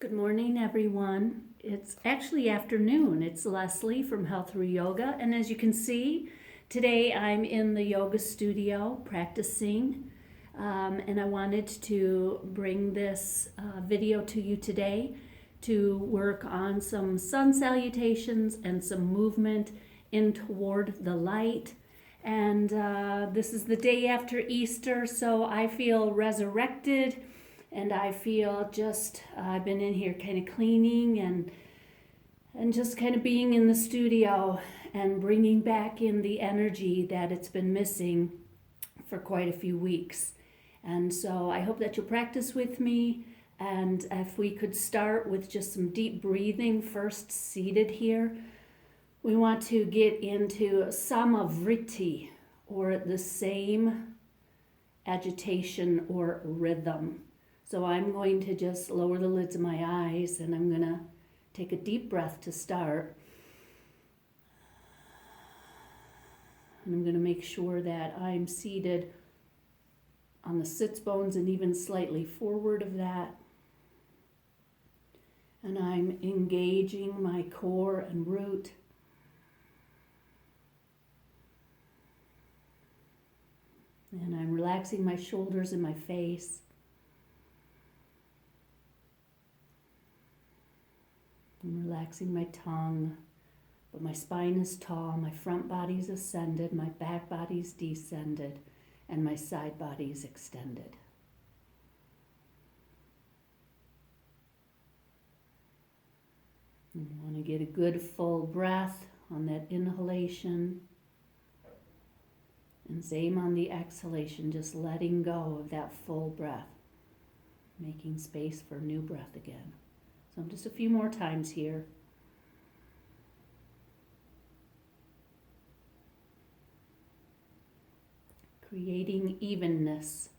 Good morning, everyone. It's actually afternoon. It's Leslie from Health Through Yoga, and as you can see, today I'm in the yoga studio practicing, and I wanted to bring this video to you today to work on some sun salutations and some movement in toward the light. And this is the day after Easter, so I feel resurrected. And I feel just, I've been in here kind of cleaning and just kind of being in the studio and bringing back in the energy that it's been missing for quite a few weeks. And so I hope that you'll practice with me. And if we could start with just some deep breathing first, seated here. We want to get into samavriti, or the same agitation or rhythm. So I'm going to just lower the lids of my eyes and I'm going to take a deep breath to start. And I'm going to make sure that I'm seated on the sits bones and even slightly forward of that. And I'm engaging my core and root. And I'm relaxing my shoulders and my face. I'm relaxing my tongue, but my spine is tall, my front body's ascended, my back body's descended, and my side body's extended. You want to get a good full breath on that inhalation, and same on the exhalation, just letting go of that full breath, making space for new breath again. So just a few more times here. Creating evenness.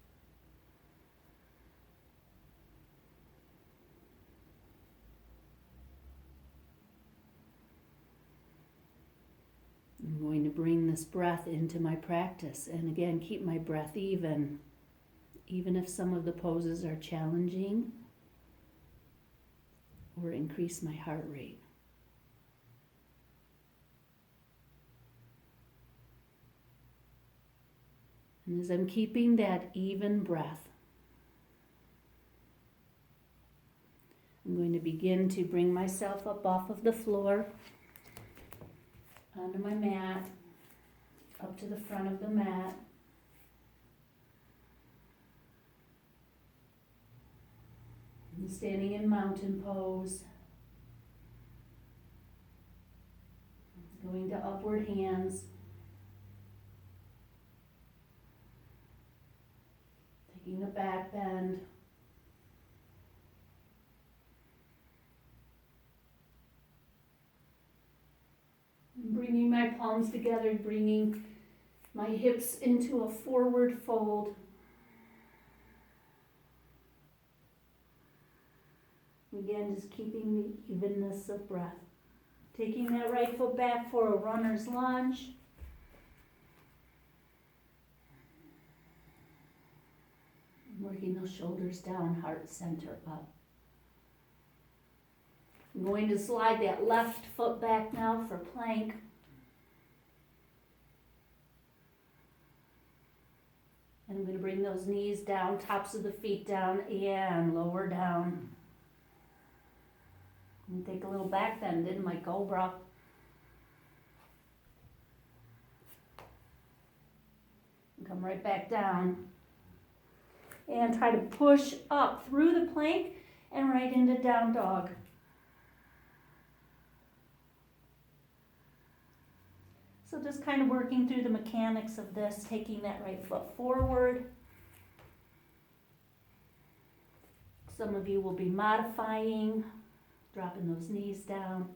I'm going to bring this breath into my practice, and again, keep my breath even if some of the poses are challenging or increase my heart rate. And as I'm keeping that even breath, I'm going to begin to bring myself up off of the floor, onto my mat, up to the front of the mat. I'm standing in mountain pose. Going to upward hands. Taking a back bend. Bringing my palms together, bringing my hips into a forward fold. Again, just keeping the evenness of breath. Taking that right foot back for a runner's lunge. Working those shoulders down, heart center up. I'm going to slide that left foot back now for plank. And I'm going to bring those knees down, tops of the feet down, and lower down. And take a little back bend in my cobra. And come right back down. And try to push up through the plank and right into down dog. So just kind of working through the mechanics of this, taking that right foot forward. Some of you will be modifying, dropping those knees down,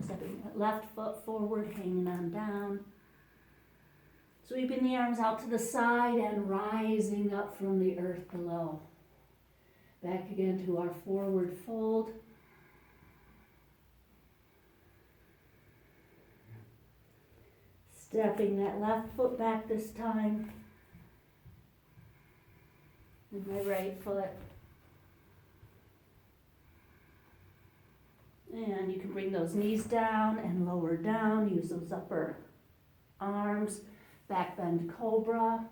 stepping that left foot forward, hanging on down. Sweeping the arms out to the side and rising up from the earth below. Back again to our forward fold. Stepping that left foot back this time. And my right foot. And you can bring those knees down and lower down. Use those upper arms. Back bend cobra.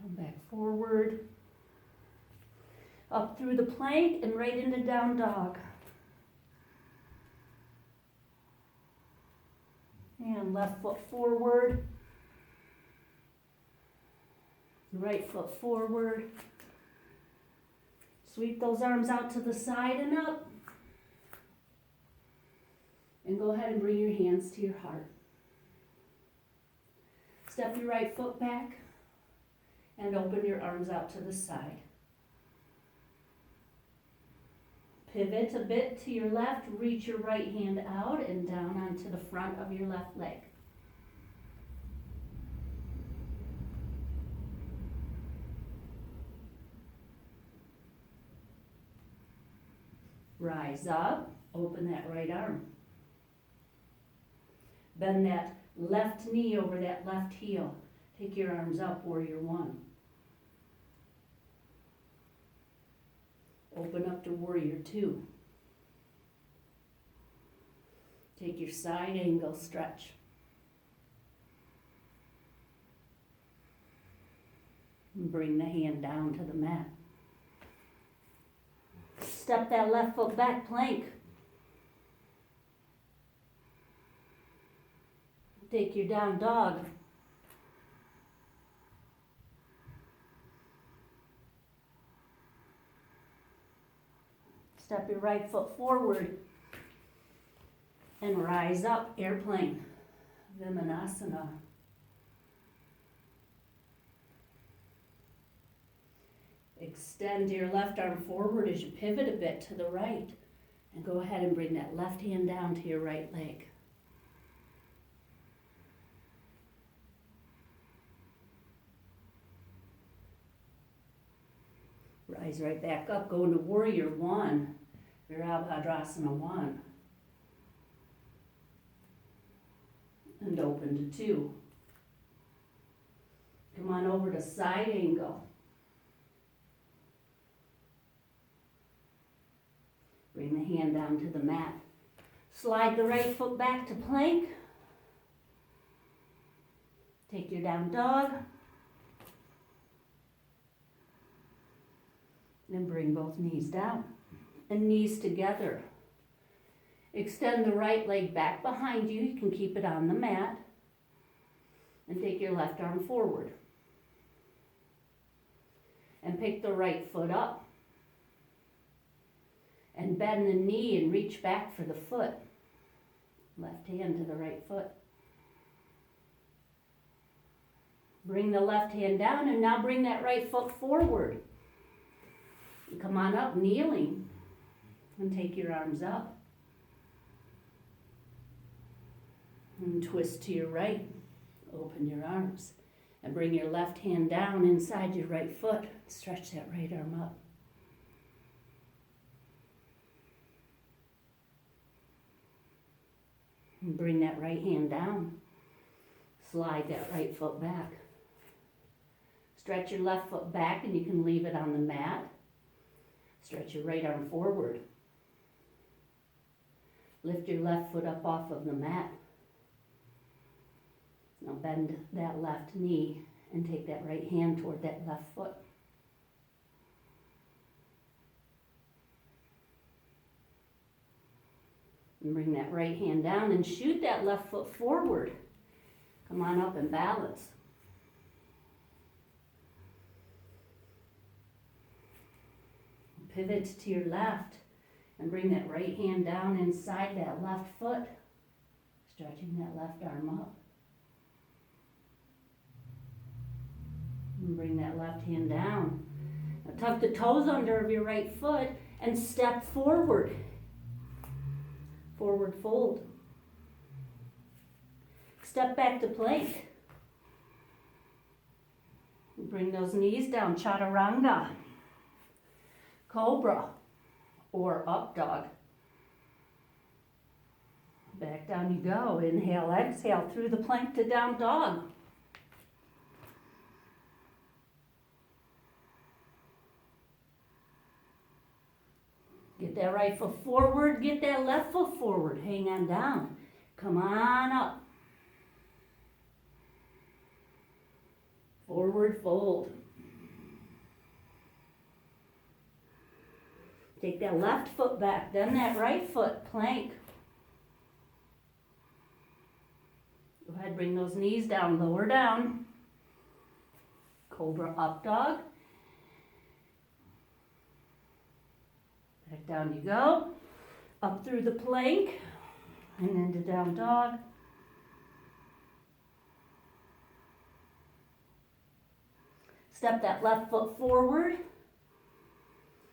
Come back forward. Up through the plank and right into down dog. And left foot forward. Right foot forward. Sweep those arms out to the side and up. And go ahead and bring your hands to your heart. Step your right foot back and open your arms out to the side. Pivot a bit to your left, reach your right hand out and down onto the front of your left leg. Rise up, open that right arm. Bend that left knee over that left heel. Take your arms up, warrior one. Open up to warrior two. Take your side angle stretch. And bring the hand down to the mat. Step that left foot back, plank. Take your down dog. Step your right foot forward and rise up, airplane, Vimanasana. Extend your left arm forward as you pivot a bit to the right and go ahead and bring that left hand down to your right leg. Rise right back up, go into warrior one, Virabhadrasana one. And open to two. Come on over to side angle. Bring the hand down to the mat. Slide the right foot back to plank. Take your down dog. And bring both knees down and knees together. Extend the right leg back behind you. You can keep it on the mat. And take your left arm forward. And pick the right foot up. And bend the knee and reach back for the foot. Left hand to the right foot. Bring the left hand down and now bring that right foot forward. And come on up, kneeling. And take your arms up. And twist to your right. Open your arms. And bring your left hand down inside your right foot. Stretch that right arm up. And bring that right hand down. Slide that right foot back. Stretch your left foot back and you can leave it on the mat. Stretch your right arm forward. Lift your left foot up off of the mat. Now bend that left knee and take that right hand toward that left foot. And bring that right hand down and shoot that left foot forward. Come on up and balance. Pivot to your left and bring that right hand down inside that left foot. Stretching that left arm up. And bring that left hand down. Now tuck the toes under of your right foot and step forward. Forward fold. Step back to plank. Bring those knees down, chaturanga, cobra, or up dog. Back down you go. Inhale, exhale through the plank to down dog. Get that right foot forward, get that left foot forward. Hang on down. Come on up. Forward fold. Take that left foot back, then that right foot, plank. Go ahead, bring those knees down, lower down. Cobra up dog. Back down you go. Up through the plank and into down dog. Step that left foot forward.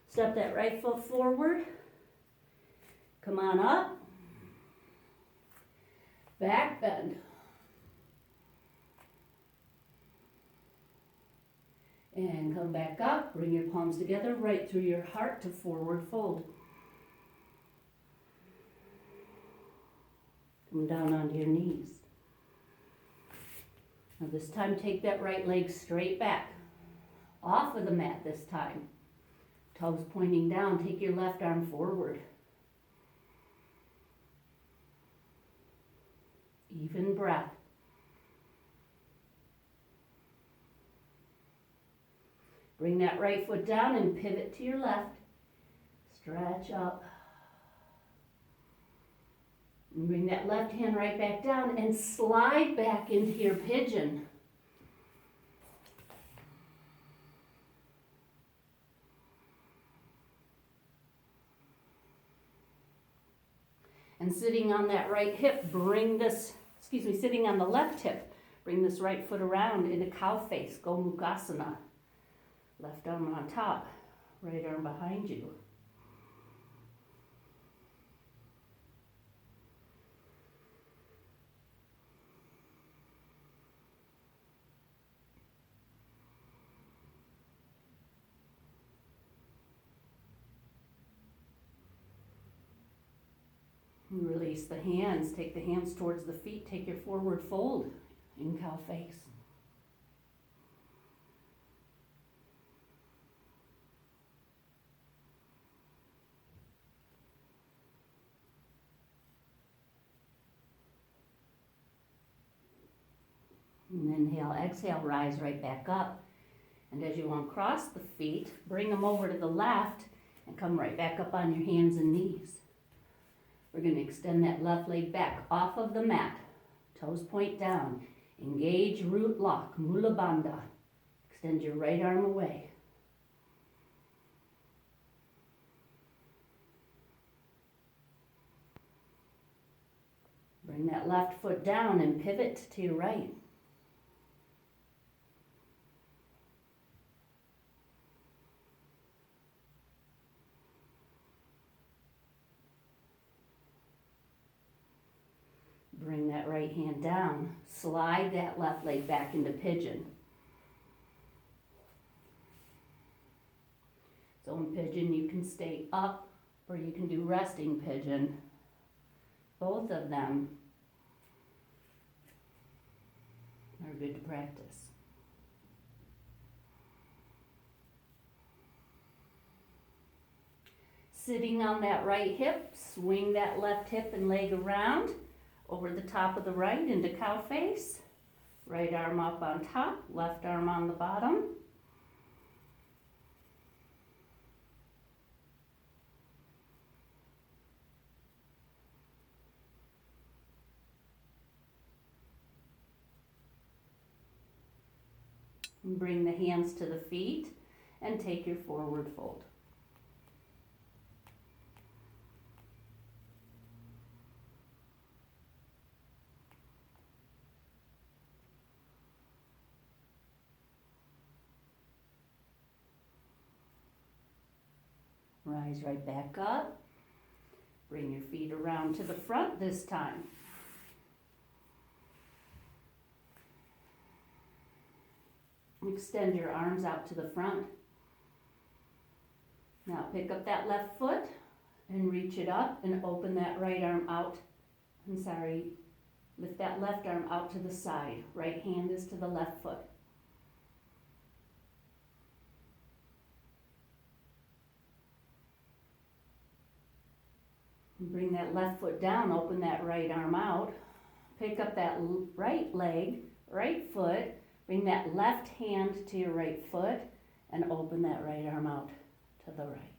Step that right foot forward. Come on up. Back bend. And come back up. Bring your palms together right through your heart to forward fold. Come down onto your knees. Now this time take that right leg straight back. Off of the mat this time. Toes pointing down, take your left arm forward. Even breath. Bring that right foot down and pivot to your left. Stretch up. And bring that left hand right back down and slide back into your pigeon. And sitting on that right hip, sitting on the left hip, bring this right foot around into cow face, Gomukhasana. Left arm on top, right arm behind you. Release the hands, take the hands towards the feet, take your forward fold in cow face. And inhale, exhale, rise right back up. And as you uncross the feet, bring them over to the left and come right back up on your hands and knees. We're going to extend that left leg back off of the mat. Toes point down. Engage root lock, Mula Bandha. Extend your right arm away. Bring that left foot down and pivot to your right. Bring that right hand down. Slide that left leg back into pigeon. So in pigeon you can stay up or you can do resting pigeon. Both of them are good to practice. Sitting on that right hip, swing that left hip and leg around. Over the top of the right into cow face. Right arm up on top, left arm on the bottom. And bring the hands to the feet and take your forward fold. Rise right back up. Bring your feet around to the front this time. Extend your arms out to the front. Now pick up that left foot and reach it up and open that right arm out. Lift that left arm out to the side. Right hand is to the left foot. Bring that left foot down, open that right arm out. Pick up that right leg, right foot, bring that left hand to your right foot, and open that right arm out to the right.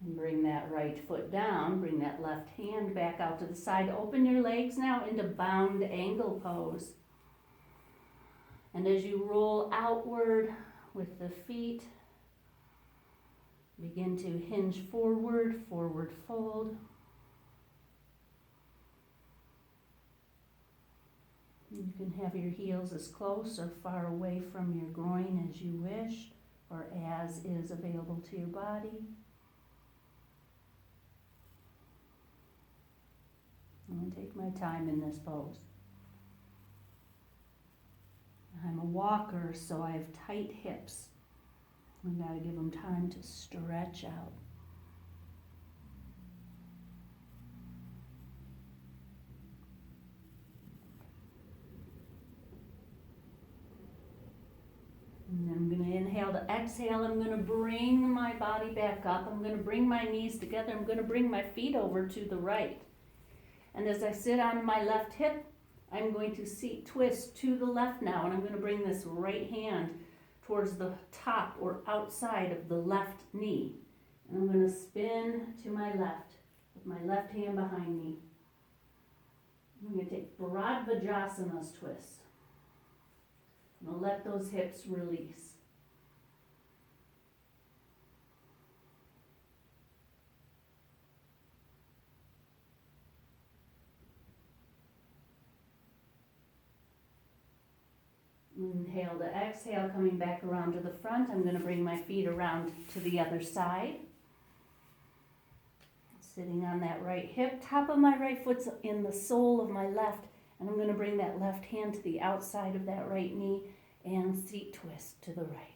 And bring that right foot down, bring that left hand back out to the side. Open your legs now into bound angle pose. And as you roll outward with the feet, begin to hinge forward, forward fold. You can have your heels as close or far away from your groin as you wish, or as is available to your body. I'm going to take my time in this pose. I'm a walker, so I have tight hips. I've got to give them time to stretch out. And then I'm going to inhale to exhale. I'm going to bring my body back up. I'm going to bring my knees together. I'm going to bring my feet over to the right. And as I sit on my left hip, I'm going to twist to the left now. And I'm going to bring this right hand towards the top or outside of the left knee. And I'm going to spin to my left with my left hand behind me. I'm going to take Bharadvajasanas twist. I'm going to let those hips release. Inhale to exhale, coming back around to the front. I'm going to bring my feet around to the other side. Sitting on that right hip, top of my right foot's in the sole of my left, and I'm going to bring that left hand to the outside of that right knee and seat twist to the right.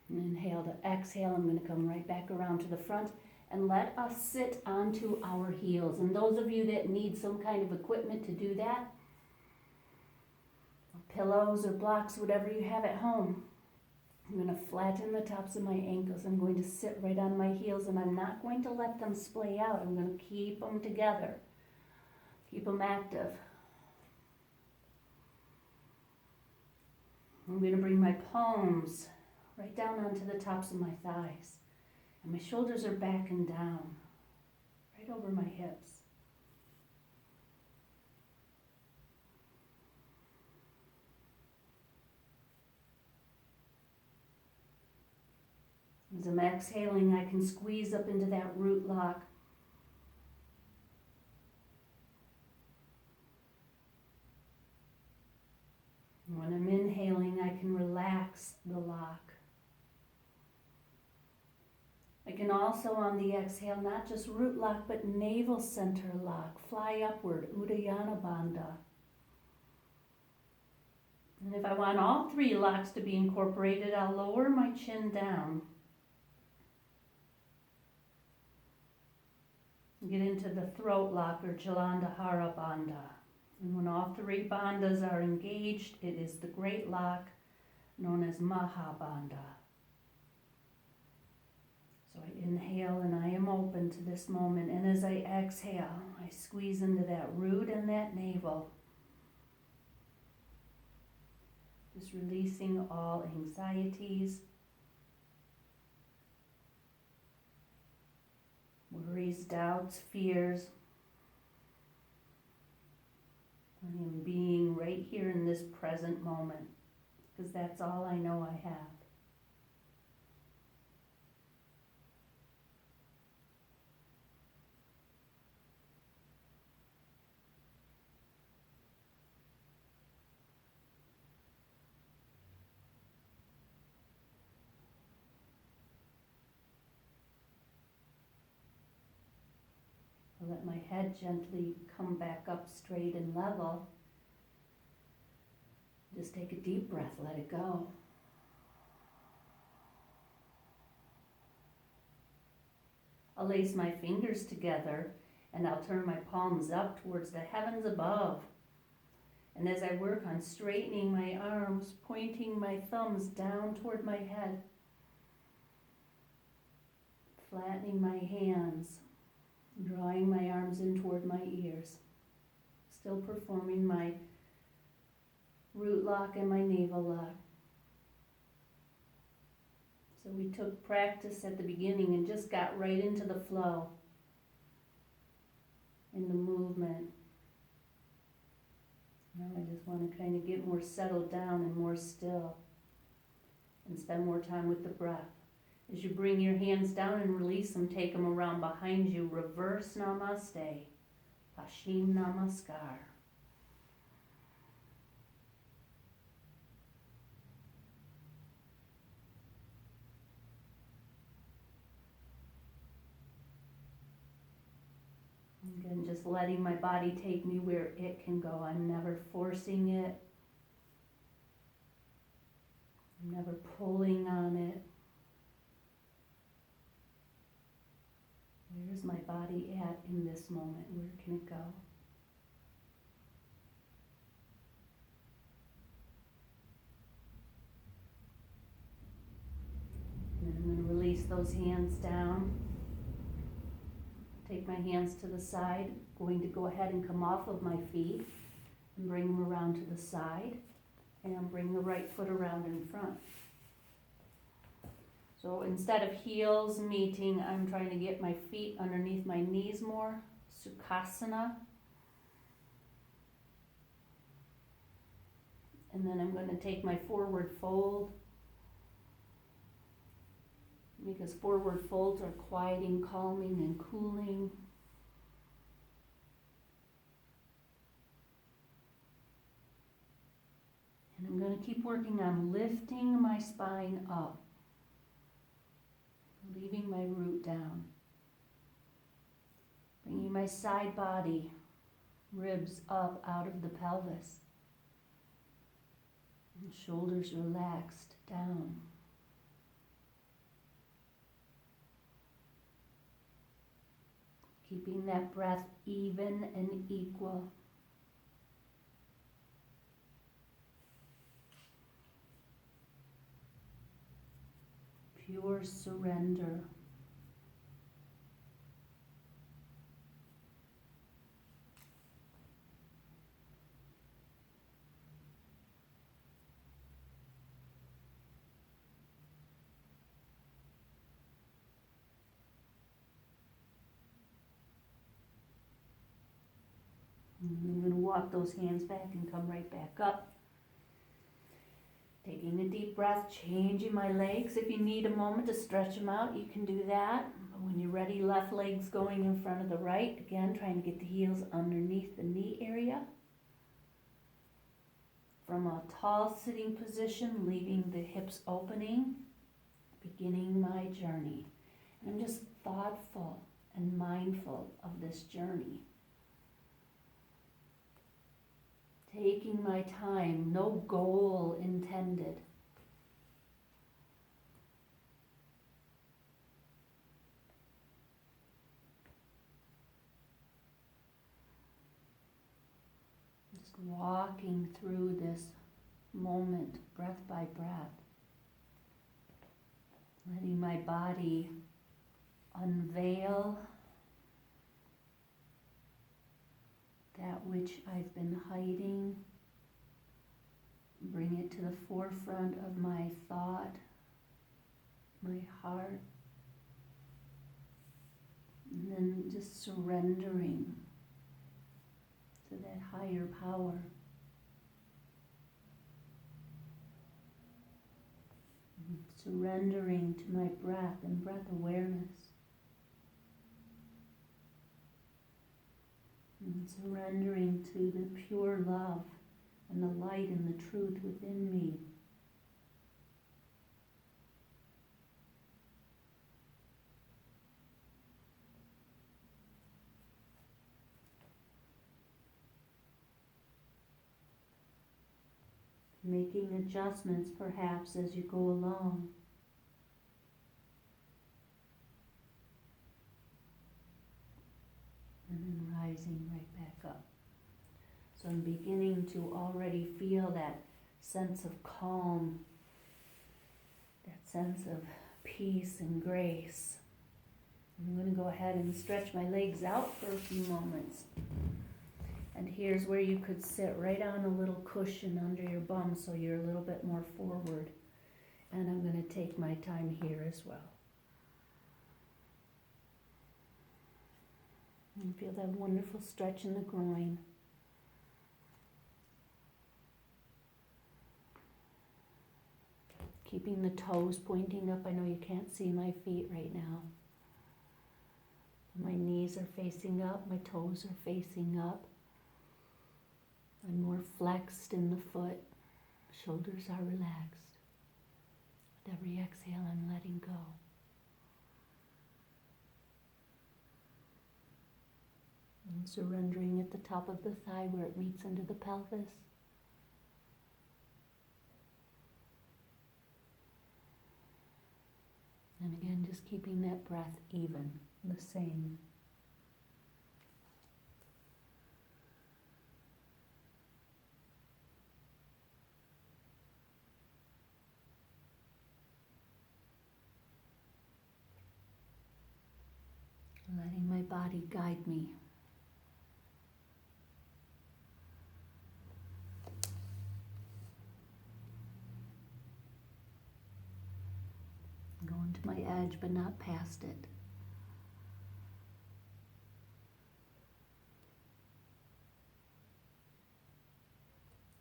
Inhale to exhale. I'm going to come right back around to the front and let us sit onto our heels. And those of you that need some kind of equipment to do that, pillows or blocks, whatever you have at home, I'm going to flatten the tops of my ankles. I'm going to sit right on my heels, and I'm not going to let them splay out. I'm going to keep them together, keep them active. I'm going to bring my palms right down onto the tops of my thighs. And my shoulders are back and down, right over my hips. As I'm exhaling, I can squeeze up into that root lock. And when I'm inhaling, I can relax the lock. I can also, on the exhale, not just root lock, but navel center lock, fly upward, Uddiyana Bandha. And if I want all three locks to be incorporated, I'll lower my chin down. Get into the throat lock, or Jalandhara Bandha. And when all three bandhas are engaged, it is the great lock known as Mahabandha. So I inhale and I am open to this moment. And as I exhale, I squeeze into that root and that navel. Just releasing all anxieties, worries, doubts, fears. I am being right here in this present moment, because that's all I know I have. I'll let my head gently come back up straight and level. Just take a deep breath, let it go. I'll lace my fingers together and I'll turn my palms up towards the heavens above. And as I work on straightening my arms, pointing my thumbs down toward my head, flattening my hands, drawing my arms in toward my ears, still performing my root lock and my navel lock. So we took practice at the beginning and just got right into the flow, in the movement. Now I just want to kind of get more settled down and more still and spend more time with the breath. As you bring your hands down and release them, take them around behind you. Reverse Namaste, Paschim Namaskar. Again, just letting my body take me where it can go. I'm never forcing it. I'm never pulling on it. Where is my body at in this moment? Where can it go? And I'm going to release those hands down. Take my hands to the side. Going to go ahead and come off of my feet and bring them around to the side. And bring the right foot around in front. So instead of heels meeting, I'm trying to get my feet underneath my knees more. Sukhasana. And then I'm going to take my forward fold, because forward folds are quieting, calming, and cooling. And I'm going to keep working on lifting my spine up, leaving my root down, bringing my side body, ribs up out of the pelvis, and shoulders relaxed down. Keeping that breath even and equal. Pure surrender. I'm going to walk those hands back and come right back up. Taking a deep breath, changing my legs. If you need a moment to stretch them out, you can do that. But when you're ready, left leg's going in front of the right. Again, trying to get the heels underneath the knee area. From a tall sitting position, leaving the hips opening, beginning my journey. And I'm just thoughtful and mindful of this journey. Taking my time, no goal intended. Just walking through this moment, breath by breath. Letting my body unveil that which I've been hiding, bring it to the forefront of my thought, my heart, and then just surrendering to that higher power. And surrendering to my breath and breath awareness. And surrendering to the pure love and the light and the truth within me. Making adjustments perhaps as you go along. So I'm beginning to already feel that sense of calm, that sense of peace and grace. I'm going to go ahead and stretch my legs out for a few moments. And here's where you could sit right on a little cushion under your bum so you're a little bit more forward. And I'm going to take my time here as well. And feel that wonderful stretch in the groin. Keeping the toes pointing up. I know you can't see my feet right now. My knees are facing up, my toes are facing up. I'm more flexed in the foot. Shoulders are relaxed. With every exhale, I'm letting go. And surrendering at the top of the thigh where it meets into the pelvis. And again, just keeping that breath even, the same. Letting my body guide me. Going to my edge, but not past it.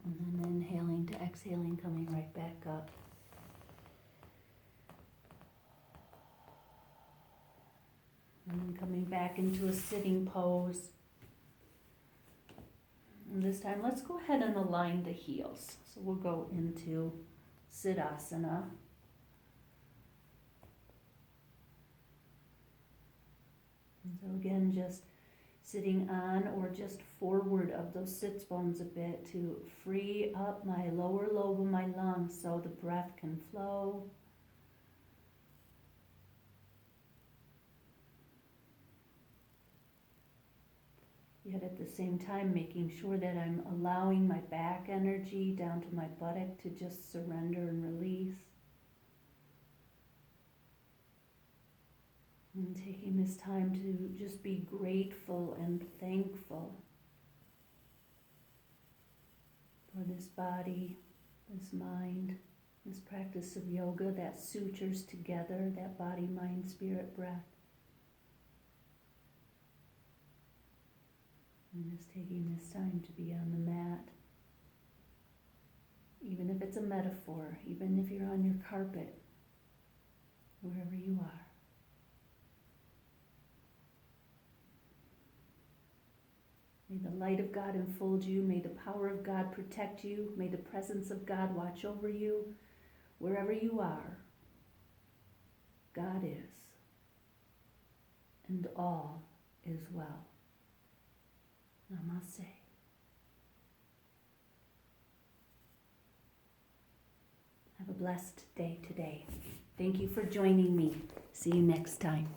And then inhaling to exhaling, coming right back up. And then coming back into a sitting pose. And this time, let's go ahead and align the heels. So we'll go into Siddhasana. And so again, just sitting on or just forward of those sits bones a bit to free up my lower lobe of my lungs so the breath can flow. Yet at the same time making sure that I'm allowing my back energy down to my buttock to just surrender and release. And taking this time to just be grateful and thankful for this body, this mind, this practice of yoga that sutures together that body, mind, spirit, breath. And just taking this time to be on the mat, even if it's a metaphor, even if you're on your carpet, wherever you are. May the light of God enfold you. May the power of God protect you. May the presence of God watch over you. Wherever you are, God is. And all is well. Namaste. Have a blessed day today. Thank you for joining me. See you next time.